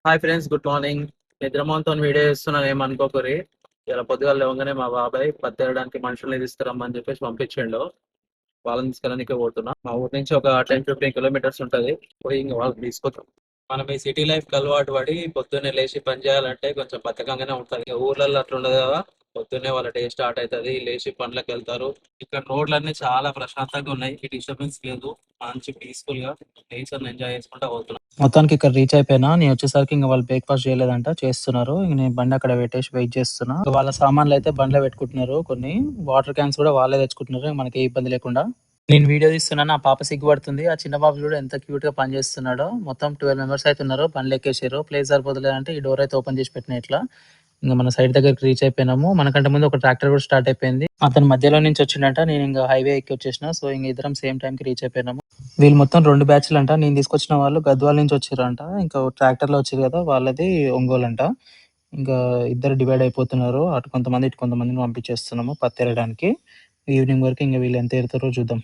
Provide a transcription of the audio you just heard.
Hi friends, good morning. నిద్రమోహన్తో video చేస్తున్నాను, ఏమనుకోకరి. ఇలా పొద్దుగాల లేవగానే మా బాబాయ్ పత్తేరడానికి మనుషుల్ని తీసుకురమ్మని చెప్పేసి పంపించిండు. వాళ్ళని తీసుకెళ్ళడానికి పోతున్నా. మా ఊరి నుంచి ఒక 10-15 కిలోమీటర్స్ ఉంటుంది. పోయి ఇంక వాళ్ళని తీసుకొస్తాం. మనం ఈ సిటీ లైఫ్ అలవాటు పడి పొద్దున్నే లేచి పని చేయాలంటే కొంచెం బద్ధకంగానే ఉంటుంది. ఇక ఊర్లలో అట్లా ఉండదు కదా. పొద్దున్నే వాళ్ళ డే స్టార్ట్ అవుతుంది, లేచి పనులకు వెళ్తారు. ఇక్కడ రోడ్లన్నీ చాలా ప్రశాంతంగా ఉన్నాయి, ఈ డిస్టర్బెన్స్ లేదు. మంచి పీస్ఫుల్ గా నేచర్ ఎంజాయ్ చేసుకుంటా పోతున్నాం. మొత్తానికి ఇక్కడ రీచ్ అయిపోయినా. నేను వచ్చేసరికి ఇంకా వాళ్ళు బ్రేక్ఫాస్ట్ చేయలేదంట, చేస్తున్నారు. ఇంక నేను బండి అక్కడ పెట్టేసి వెయిట్ చేస్తున్నా. ఇక వాళ్ళ సామాన్లు అయితే బండ్లో పెట్టుకుంటున్నారు. కొన్ని వాటర్ క్యాన్స్ కూడా వాళ్ళే తెచ్చుకుంటున్నారు, మనకి ఏ ఇబ్బంది లేకుండా. నేను వీడియో తీస్తున్నాను, ఆ పాప సిగ్గుపడుతుంది. ఆ చిన్న బాబు కూడా ఎంత క్యూట్ గా పని చేస్తున్నాడో. మొత్తం 12 మెంబర్స్ అయితే ఉన్నారు. బండ్లు ఎక్కేసారు. ప్లేస్ సరిపోతలేదు అంటే ఈ డోర్ అయితే ఓపెన్ చేసి పెట్టిన ఇట్లా. ఇంకా మన సైడ్ దగ్గరికి రీచ్ అయిపోయినాము. మనకంటే ముందు ఒక ట్రాక్టర్ కూడా స్టార్ట్ అయిపోయింది. అతను మధ్యలో నుంచి వచ్చిండంట, నేను ఇంకా హైవే ఎక్కి వచ్చేసిన. సో ఇంక ఇద్దరం సేమ్ టైం కి రీచ్ అయిపోయినాము. వీళ్ళు మొత్తం 2 బ్యాచ్లు అంట. నేను తీసుకొచ్చిన వాళ్ళు గద్వాల నుంచి వచ్చారంట. ఇంకా ట్రాక్టర్ లో వచ్చారు కదా, వాళ్ళది ఒంగోలు అంట. ఇంకా ఇద్దరు డివైడ్ అయిపోతున్నారు. అటు కొంతమంది ఇటు కొంతమందిని పంపించేస్తున్నాము పత్తేరడానికి. ఈవినింగ్ వరకు ఇంకా వీళ్ళు ఎంత ఎడతారో చూద్దాం.